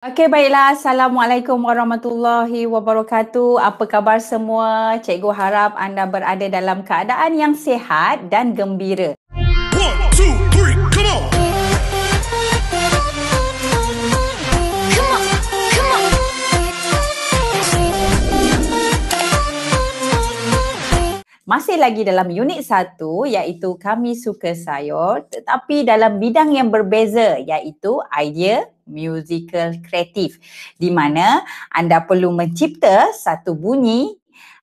Okey, baiklah. Assalamualaikum warahmatullahi wabarakatuh. Apa khabar semua? Cikgu harap anda berada dalam keadaan yang sihat dan gembira. 1, 2, 3, come on! Masih lagi dalam unit 1 iaitu Kami Suka Sayur, tetapi dalam bidang yang berbeza iaitu idea musical kreatif, di mana anda perlu mencipta satu bunyi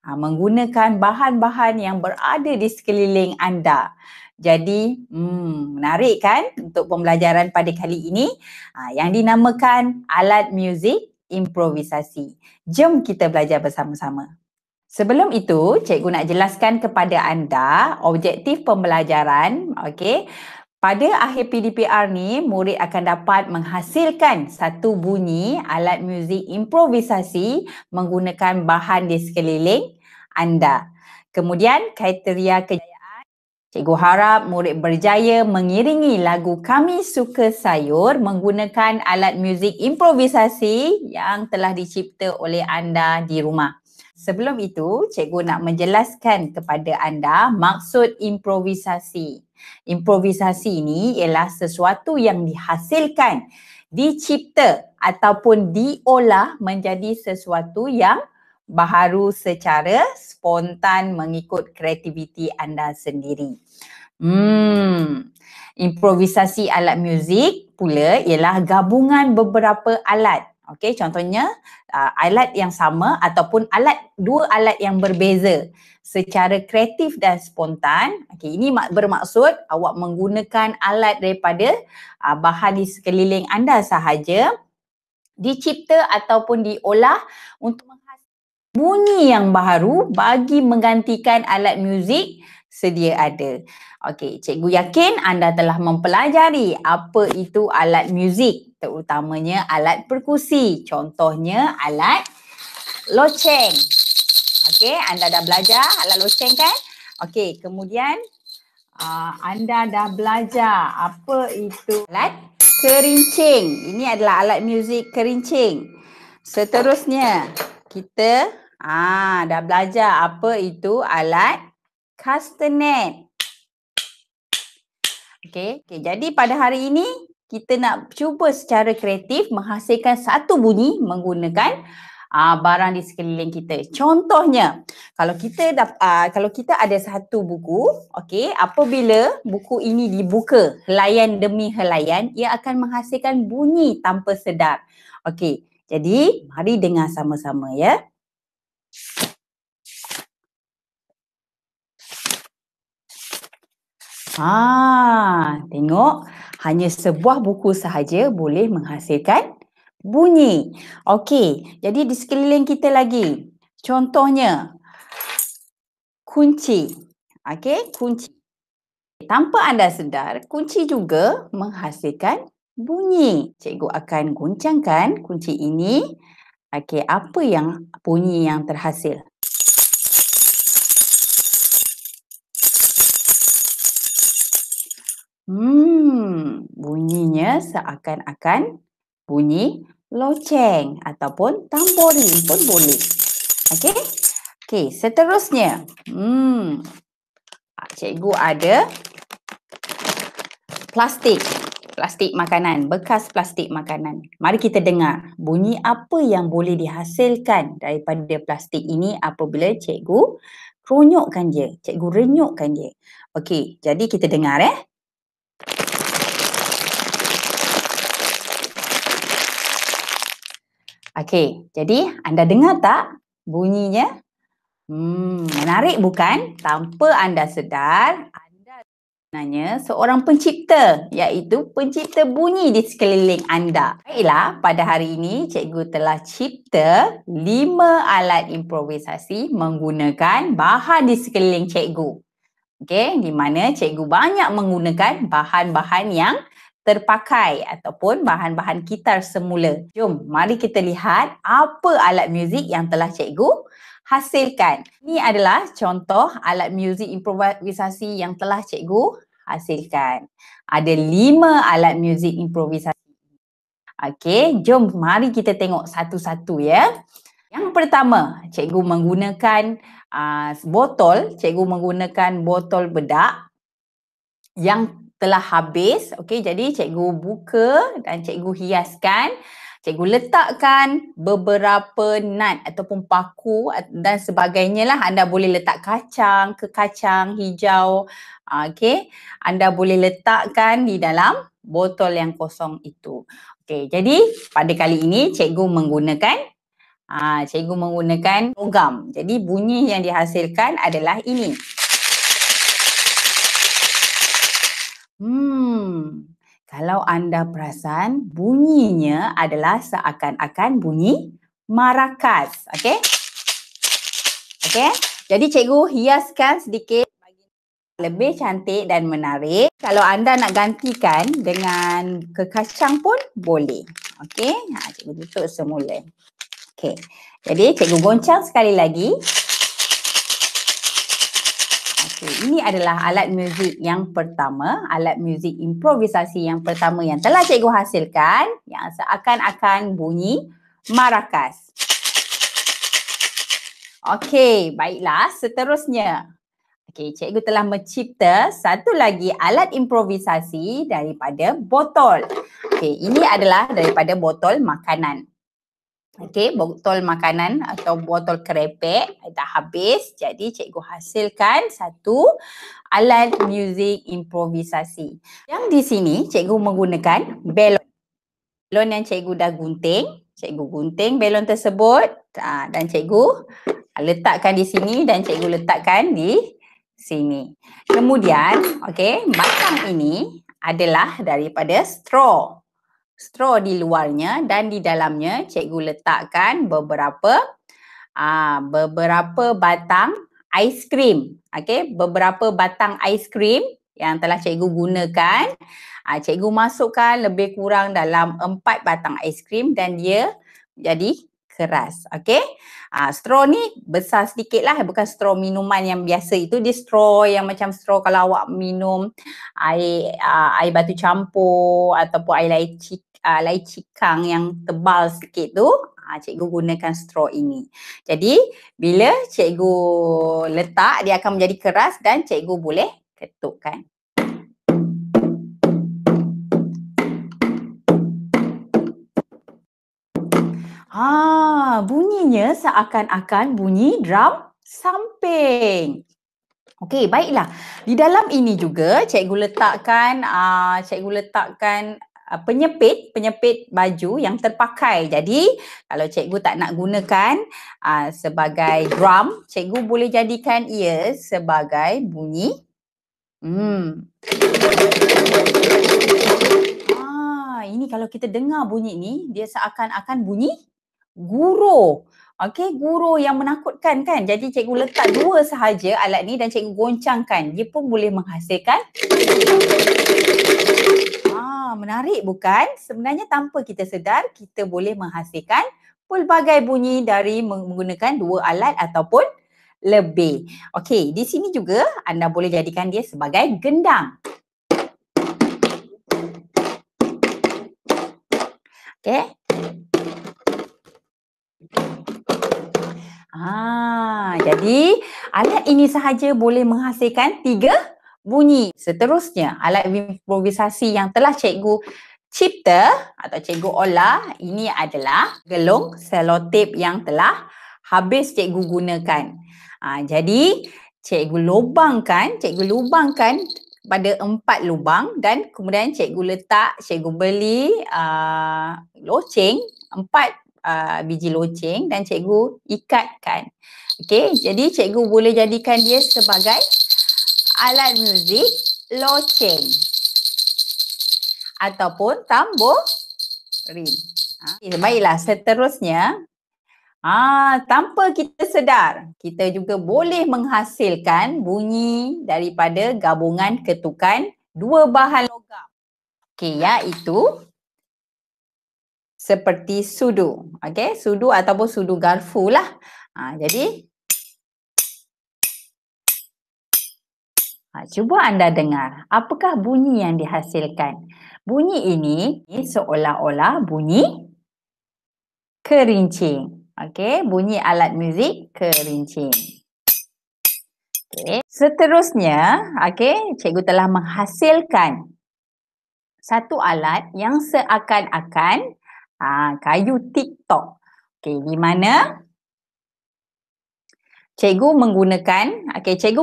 menggunakan bahan-bahan yang berada di sekeliling anda. Jadi, menarik kan untuk pembelajaran pada kali ini yang dinamakan alat muzik improvisasi. Jom kita belajar bersama-sama. Sebelum itu, cikgu nak jelaskan kepada anda objektif pembelajaran. Okey. Pada akhir PDPR ni, murid akan dapat menghasilkan satu bunyi alat muzik improvisasi menggunakan bahan di sekeliling anda. Kemudian, kriteria kejayaan, cikgu harap murid berjaya mengiringi lagu Kami Suka Sayur menggunakan alat muzik improvisasi yang telah dicipta oleh anda di rumah. Sebelum itu, cikgu nak menjelaskan kepada anda maksud improvisasi. Improvisasi ini ialah sesuatu yang dihasilkan, dicipta ataupun diolah menjadi sesuatu yang baharu secara spontan mengikut kreativiti anda sendiri. Improvisasi alat muzik pula ialah gabungan beberapa alat. Okey, contohnya alat yang sama ataupun dua alat yang berbeza secara kreatif dan spontan. Okey, ini bermaksud awak menggunakan alat daripada bahan di sekeliling anda sahaja, dicipta ataupun diolah untuk menghasilkan bunyi yang baru bagi menggantikan alat muzik sedia ada. Okey, cikgu yakin anda telah mempelajari apa itu alat muzik, terutamanya alat perkusi. Contohnya alat loceng. Okey, anda dah belajar alat loceng kan? Okey, kemudian anda dah belajar apa itu alat kerincing. Ini adalah alat muzik kerincing. Seterusnya, kita dah belajar apa itu alat castanet. Okey, jadi pada hari ini kita nak cuba secara kreatif menghasilkan satu bunyi menggunakan barang di sekeliling kita. Contohnya, kalau kita ada satu buku, okey, apabila buku ini dibuka helaian demi helaian, ia akan menghasilkan bunyi tanpa sedar. Okey, jadi mari dengar sama-sama ya. Tengok, hanya sebuah buku sahaja boleh menghasilkan bunyi. Okey, jadi di sekeliling kita lagi. Contohnya, kunci. Okey, kunci. Tanpa anda sedar, kunci juga menghasilkan bunyi. Cikgu akan goncangkan kunci ini. Okey, apa yang bunyi yang terhasil? Bunyinya seakan-akan bunyi loceng ataupun tamborin pun boleh. Okey, seterusnya. Cikgu ada plastik makanan, bekas plastik makanan. Mari kita dengar bunyi apa yang boleh dihasilkan daripada plastik ini apabila cikgu ronyokkan dia, cikgu renyukkan dia. Okey, jadi kita dengar Okey, jadi anda dengar tak bunyinya? Menarik bukan? Tanpa anda sedar, anda sebenarnya seorang pencipta, iaitu pencipta bunyi di sekeliling anda. Baiklah, pada hari ini cikgu telah cipta 5 alat improvisasi menggunakan bahan di sekeliling cikgu. Okey, di mana cikgu banyak menggunakan bahan-bahan yang terpakai ataupun bahan-bahan kitar semula. Jom, mari kita lihat apa alat muzik yang telah cikgu hasilkan. Ini adalah contoh alat muzik improvisasi yang telah cikgu hasilkan. Ada 5 alat muzik improvisasi. Okey, jom mari kita tengok satu-satu ya. Yang pertama, cikgu menggunakan botol, cikgu menggunakan botol bedak yang telah habis. Okey, jadi cikgu buka dan cikgu hiaskan. Cikgu letakkan beberapa nut ataupun paku dan sebagainya lah. Anda boleh letak kacang hijau. Okey, anda boleh letakkan di dalam botol yang kosong itu. Okey, jadi pada kali ini cikgu menggunakan logam. Jadi bunyi yang dihasilkan adalah ini. Kalau anda perasan, bunyinya adalah seakan-akan bunyi marakas. Okey? Okey? Jadi cikgu hiaskan sedikit bagi lebih cantik dan menarik. Kalau anda nak gantikan dengan kekacang pun boleh. Okey? Cikgu tutup semula. Okey. Jadi cikgu goncang sekali lagi. Okey, ini adalah alat muzik yang pertama, alat muzik improvisasi yang pertama yang telah cikgu hasilkan yang seakan-akan bunyi marakas. Okey, baiklah, seterusnya. Okey, cikgu telah mencipta satu lagi alat improvisasi daripada botol. Okey, ini adalah daripada botol makanan. Okey, botol makanan atau botol kerepek dah habis. Jadi cikgu hasilkan satu alat muzik improvisasi. Yang di sini cikgu menggunakan belon. Belon yang cikgu dah gunting. Cikgu gunting belon tersebut dan cikgu letakkan di sini dan cikgu letakkan di sini. Kemudian, okey, batang ini adalah daripada straw. Straw di luarnya dan di dalamnya cikgu letakkan beberapa batang aiskrim. Okey, beberapa batang aiskrim yang telah cikgu gunakan. Cikgu masukkan lebih kurang dalam 4 batang aiskrim dan dia jadi keras. Okey. Straw ni besar sedikit lah, bukan straw minuman yang biasa itu. Dia straw yang macam straw kalau awak minum air batu campur ataupun air laicikang yang tebal sikit tu. Cikgu gunakan straw ini. Jadi bila cikgu letak, dia akan menjadi keras dan cikgu boleh ketukkan. Bunyinya seakan-akan bunyi drum samping. Okey, baiklah. Di dalam ini juga cikgu letakkan penyepit baju yang terpakai. Jadi kalau cikgu tak nak gunakan sebagai drum, cikgu boleh jadikan ia sebagai bunyi ini kalau kita dengar bunyi ni, dia seakan-akan bunyi guru. Okey, guru yang menakutkan kan. Jadi cikgu letak 2 sahaja alat ni dan cikgu goncangkan. Dia pun boleh menghasilkan. Menarik bukan? Sebenarnya tanpa kita sedar, kita boleh menghasilkan pelbagai bunyi dari menggunakan 2 alat ataupun lebih. Okey, di sini juga anda boleh jadikan dia sebagai gendang. Okey. Jadi alat ini sahaja boleh menghasilkan 3 bunyi. Seterusnya, alat improvisasi yang telah cikgu cipta atau cikgu olah, ini adalah gelung selotip yang telah habis cikgu gunakan. Jadi cikgu lubangkan pada 4 lubang dan kemudian cikgu beli loceng, 4 biji loceng dan cikgu ikatkan. Okey, jadi cikgu boleh jadikan dia sebagai alat muzik loceng ataupun tamborin. Baiklah, seterusnya tanpa kita sedar, kita juga boleh menghasilkan bunyi daripada gabungan ketukan 2 bahan logam. Okey, iaitu seperti sudu. Okey, sudu ataupun sudu garfu lah. Jadi Cuba anda dengar, apakah bunyi yang dihasilkan? Bunyi ini seolah-olah bunyi kerincing. Okey, bunyi alat muzik kerincing. Okey, seterusnya, okey, cikgu telah menghasilkan satu alat yang seakan-akan kayu TikTok. Okey, di mana cikgu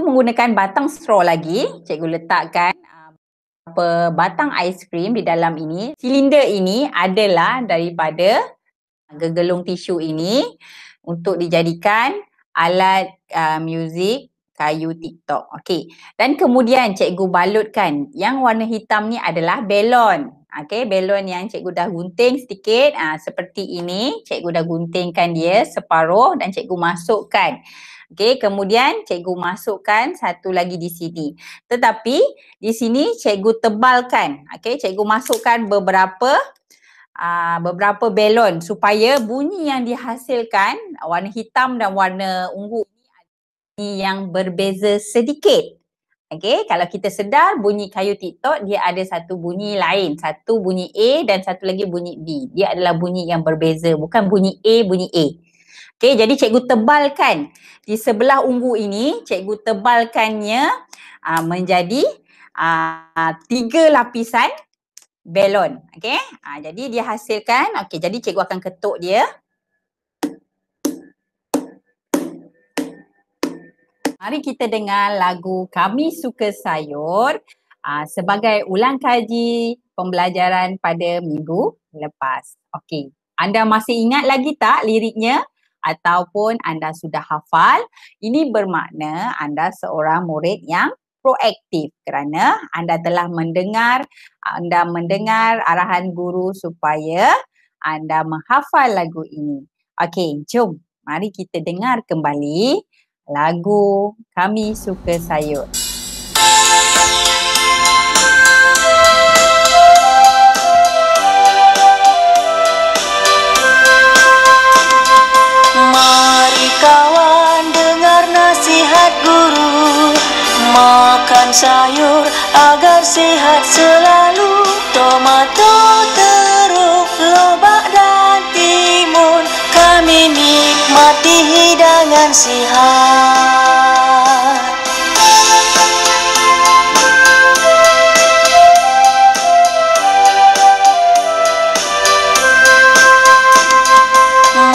menggunakan batang straw lagi. Cikgu letakkan beberapa batang aiskrim di dalam ini. Silinder ini adalah daripada gegelung tisu ini untuk dijadikan alat muzik kayu TikTok. Okey. Dan kemudian cikgu balutkan. Yang warna hitam ni adalah belon. Okey, belon yang cikgu dah gunting sedikit seperti ini. Cikgu dah guntingkan dia separuh dan cikgu masukkan. Okey, kemudian cikgu masukkan satu lagi di sini. Tetapi di sini cikgu tebalkan. Okey, cikgu masukkan beberapa belon supaya bunyi yang dihasilkan warna hitam dan warna ungu ini yang berbeza sedikit. Okey, kalau kita sedar bunyi kayu TikTok dia ada satu bunyi lain, satu bunyi A dan satu lagi bunyi B. Dia adalah bunyi yang berbeza, bukan bunyi A, bunyi A. Okey, jadi cikgu tebalkan di sebelah ungu ini, cikgu tebalkannya menjadi 3 lapisan belon. Okey, jadi dia hasilkan, okey, jadi cikgu akan ketuk dia. Mari kita dengar lagu Kami Suka Sayur sebagai ulang kaji pembelajaran pada minggu lepas. Okey, anda masih ingat lagi tak liriknya? Ataupun anda sudah hafal? Ini bermakna anda seorang murid yang proaktif kerana anda telah mendengar arahan guru supaya anda menghafal lagu ini. Okey, jom mari kita dengar kembali lagu Kami Suka Sayur. Mari kawan dengar nasihat guru, makan sayur agar sehat selalu. Tomato, teruk, lobak dan timun, kami nikmati hidangan sihat.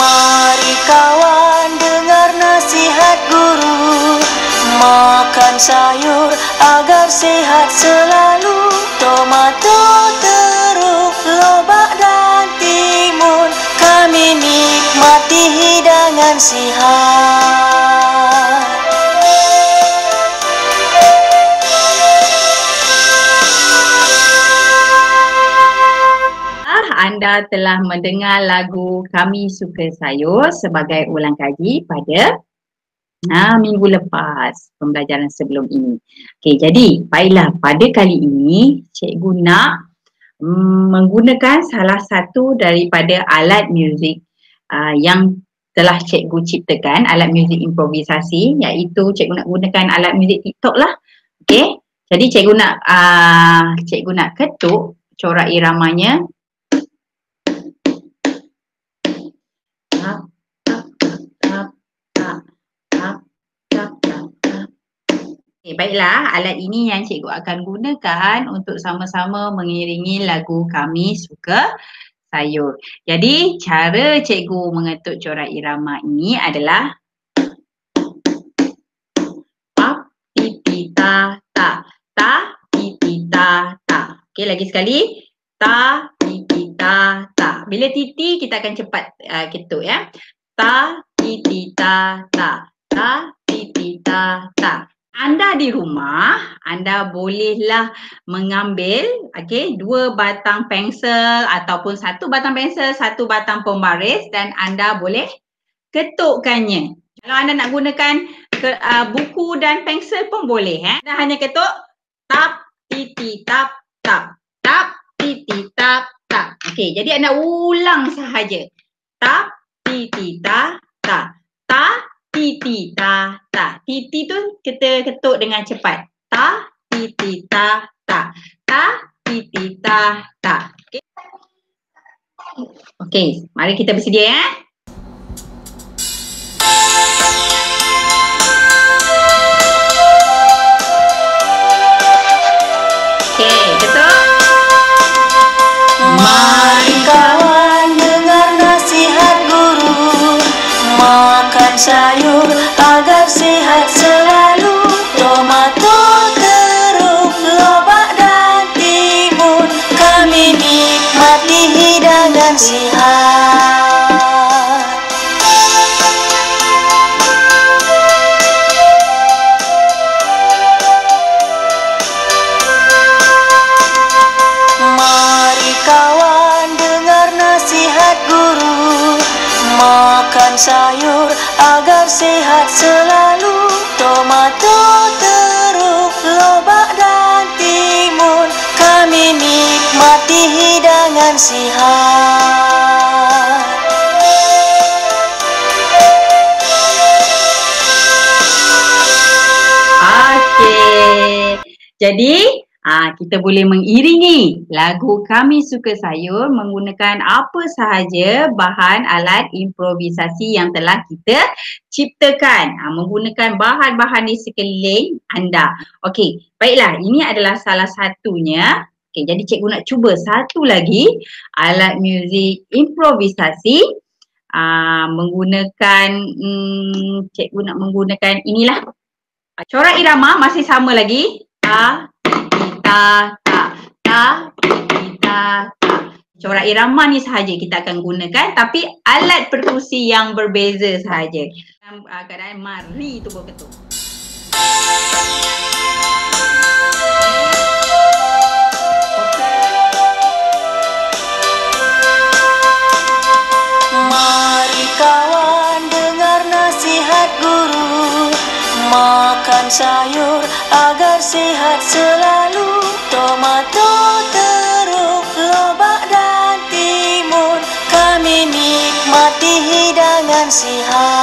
Mari kawan dengar nasihat guru, makan sayur agar sehat selalu. Tomato, teruk, lobak dan timun, kami nikmati hidangan sihat. Anda telah mendengar lagu Kami Suka Sayur sebagai ulang kaji pada minggu lepas pembelajaran sebelum ini. Okey, jadi baiklah, pada kali ini cikgu nak menggunakan salah satu daripada alat muzik yang telah cikgu ciptakan, alat muzik improvisasi, iaitu cikgu nak gunakan alat muzik TikTok lah. Okey, jadi cikgu nak ketuk corak iramanya. Okay, baiklah, alat ini yang cikgu akan gunakan untuk sama-sama mengiringi lagu Kami Suka Sayur. Jadi cara cikgu mengetuk corak irama ini adalah tap titi ta ta, ta titi ta ta. Okey, lagi sekali, ta titi ta ta. Bila titi kita akan cepat ketuk ya. Ta titi ta ta, ta titi ta ta. Anda di rumah, anda bolehlah mengambil dua batang pensel ataupun satu batang pensel, satu batang pembaris dan anda boleh ketukkannya. Kalau anda nak gunakan buku dan pensel pun boleh. Anda hanya ketuk tap, titi, tap, tap. Tap, titi, tap, tap. Okey, jadi anda ulang sahaja. Tap, titi, ta, ta. Ta, titi, ta, ta. Titi tu kita ketuk dengan cepat. Ta, Ta, ti, ti, ta, ta. Ta, ti, ti, ta, ta. Okey, mari kita bersedia ya. Okey, betul. Mari kawan dengar nasihat guru, makan sayur agar sehat selalu. Tomato, terung, lobak dan timun, kami nikmati hidangan sihat. Mari kawan dengar nasihat guru, makan sayur agar sehat selalu. Tomato, terung, lobak dan timun, kami nikmati hidangan sihat. Okey. Jadi kita boleh mengiringi lagu Kami Suka Sayur menggunakan apa sahaja bahan alat improvisasi yang telah kita ciptakan. Menggunakan bahan-bahan di sekeliling anda. Okey, baiklah, ini adalah salah satunya. Okey, jadi cikgu nak cuba satu lagi alat muzik improvisasi. Menggunakan cikgu nak menggunakan inilah. Corak irama masih sama lagi. Ta, ta, ta, ta, ta, ta. Corak irama ni sahaja kita akan gunakan, tapi alat perkusi yang berbeza sahaja. Dalam keadaan mari tu berketuk. Mari kawan dengar nasihat guru, makan sayur agar sehat selalu. Tomato, terung, lobak dan timun, kami nikmati hidangan sihat.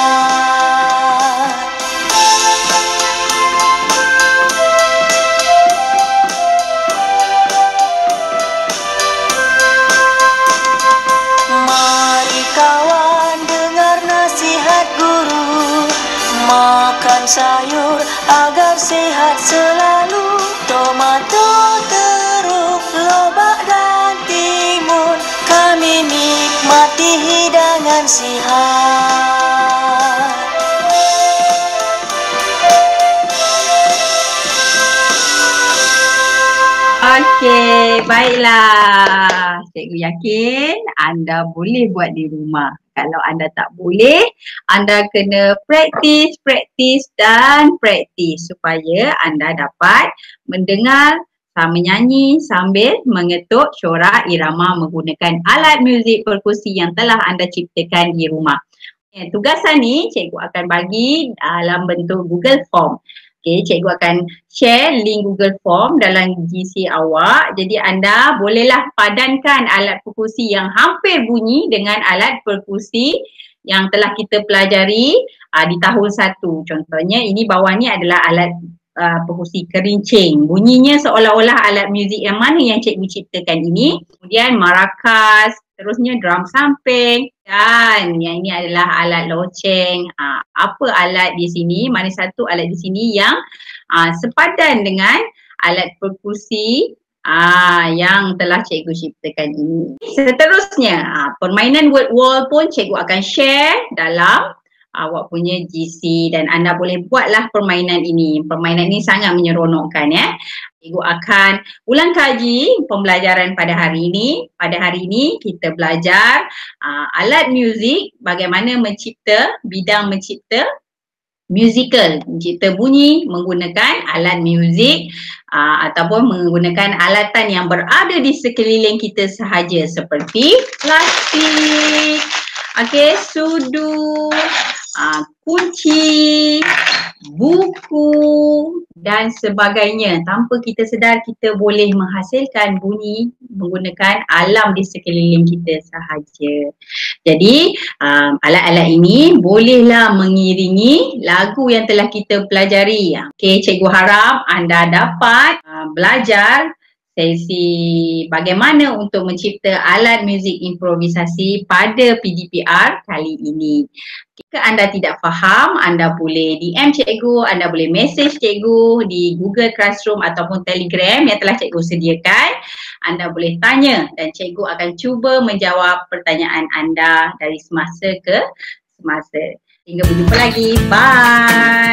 Mari kawan dengar nasihat guru, makan sayur agar sehat selalu. Tomato, terung, lobak dan timun, kami nikmati hidangan sihat. Okey, baiklah. Cikgu yakin anda boleh buat di rumah. Kalau anda tak boleh, anda kena praktis dan praktis supaya anda dapat mendengar, menyanyi sambil mengetuk corak irama menggunakan alat muzik perkusi yang telah anda ciptakan di rumah. Tugasan ni cikgu akan bagi dalam bentuk Google Form. Okey, cikgu akan share link Google Form dalam GC awak. Jadi anda bolehlah padankan alat perkusi yang hampir bunyi dengan alat perkusi yang telah kita pelajari di tahun 1. Contohnya ini bawah ni adalah alat perkusi kerincing. Bunyinya seolah-olah alat muzik yang mana yang cikgu ciptakan ini. Kemudian marakas, terusnya drum samping, dan yang ini adalah alat loceng. Apa alat di sini? Mana satu alat di sini yang sepadan dengan alat perkusi yang telah cikgu ciptakan ini. Seterusnya, permainan word wall pun cikgu akan share dalam awak punya GC dan anda boleh buatlah permainan ini. Permainan ini sangat menyeronokkan ya. Cikgu akan ulang kaji pembelajaran pada hari ini. Pada hari ini kita belajar alat muzik, bagaimana bidang mencipta musical, mencipta bunyi menggunakan alat muzik ataupun menggunakan alatan yang berada di sekeliling kita sahaja seperti plastik, sudu, kunci, buku dan sebagainya. Tanpa kita sedar, kita boleh menghasilkan bunyi menggunakan alam di sekeliling kita sahaja. Jadi alat-alat ini bolehlah mengiringi lagu yang telah kita pelajari. Okey, cikgu harap anda dapat belajar sesi bagaimana untuk mencipta alat muzik improvisasi pada PDPR kali ini. Jika anda tidak faham, anda boleh DM cikgu, anda boleh message cikgu di Google Classroom ataupun Telegram yang telah cikgu sediakan. Anda boleh tanya dan cikgu akan cuba menjawab pertanyaan anda dari semasa ke semasa. Hingga berjumpa lagi. Bye.